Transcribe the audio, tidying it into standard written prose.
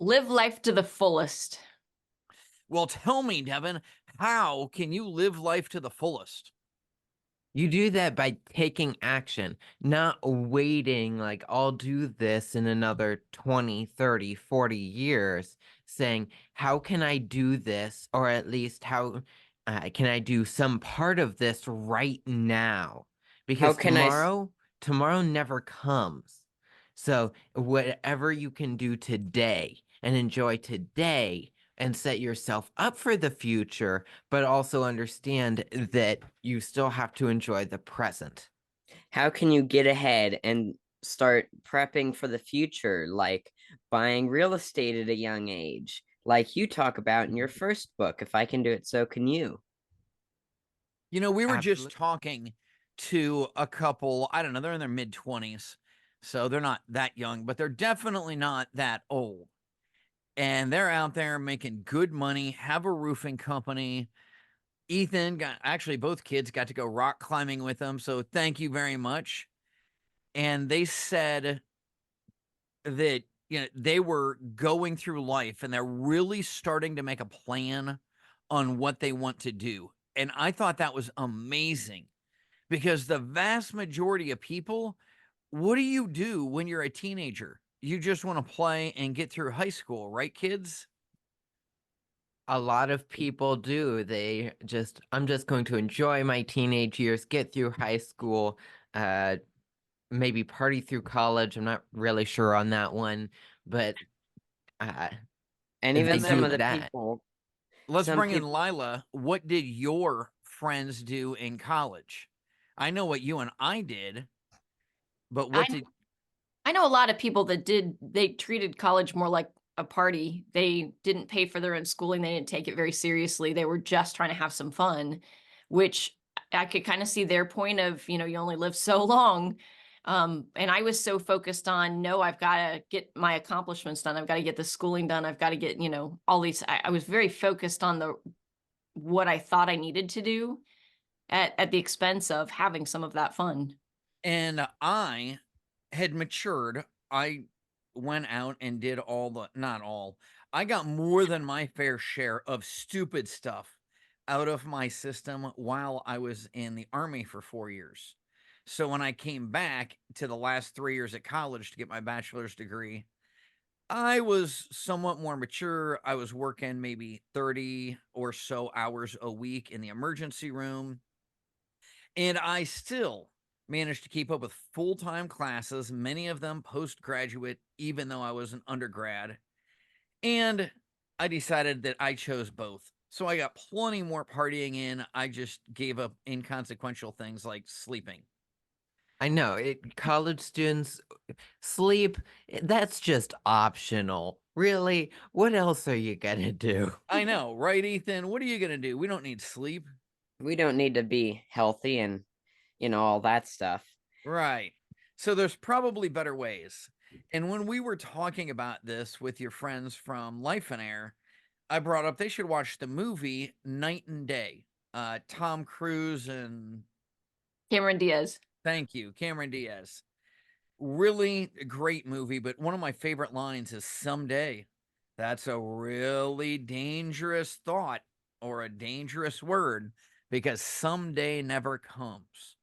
Live life to the fullest. Well, tell me, Devin, how can you live life to the fullest? You do that by taking action, not waiting like I'll do this in another 20, 30, 40 years, saying, how can I do this? Or at least how can I do some part of this right now? How Because can I? tomorrow never comes. So whatever you can do today and enjoy today and set yourself up for the future, but also understand that you still have to enjoy the present. How can you get ahead and start prepping for the future, like buying real estate at a young age, like you talk about in your first book? If I can do it, so can you. You know, we were just Absolutely. talking to a couple, I don't know, they're in their mid 20s. So they're not that young, but they're definitely not that old. And they're out there making good money, have a roofing company. Ethan got actually both kids got to go rock climbing with them. So thank you very much. And they said that, they were going through life and they're really starting to make a plan on what they want to do. And I thought that was amazing because the vast majority of people, what do you do when you're a teenager? You just want to play and get through high school, right, kids? A lot of people do. I'm just going to enjoy my teenage years, get through high school, uh, maybe party through college. I'm not really sure on that one, but uh, And they even And some do of the then that. people, let's some bring in people, Lila. What did your friends do in college? I know what you and I did, but I what did I know a lot of people that they treated college more like a party. They didn't pay for their own schooling. They didn't take it very seriously. They were just trying to have some fun, which I could kind of see their point of, you only live so long. And I was so focused on, no, I've got to get my accomplishments done. I've got to get the schooling done. I've got to get, all these. I was very focused on the what I thought I needed to do at the expense of having some of that fun. and I had matured. I went out and did all the not all. I got more than my fair share of stupid stuff out of my system while I was in the army for 4 years. So when I came back to the last 3 years at college to get my bachelor's degree, I was somewhat more mature. I was working maybe 30 or so hours a week in the emergency room. And I still managed to keep up with full time classes, many of them postgraduate, even though I was an undergrad. And I decided that I chose both. So I got plenty more partying in. I just gave up inconsequential things like sleeping. I know college students sleep, that's just optional. Really? What else are you gonna do? I know, right, Ethan? What are you going to do? We don't need sleep. we don't need to be healthy and all that stuff. Right. So there's probably better ways. And when we were talking about this with your friends from Life and Air, I brought up they should watch the movie Night and Day. Tom Cruise and Cameron Diaz. thank you, Cameron Diaz. Really great movie, but one of my favorite lines is someday. That's a really dangerous thought or a dangerous word because someday never comes.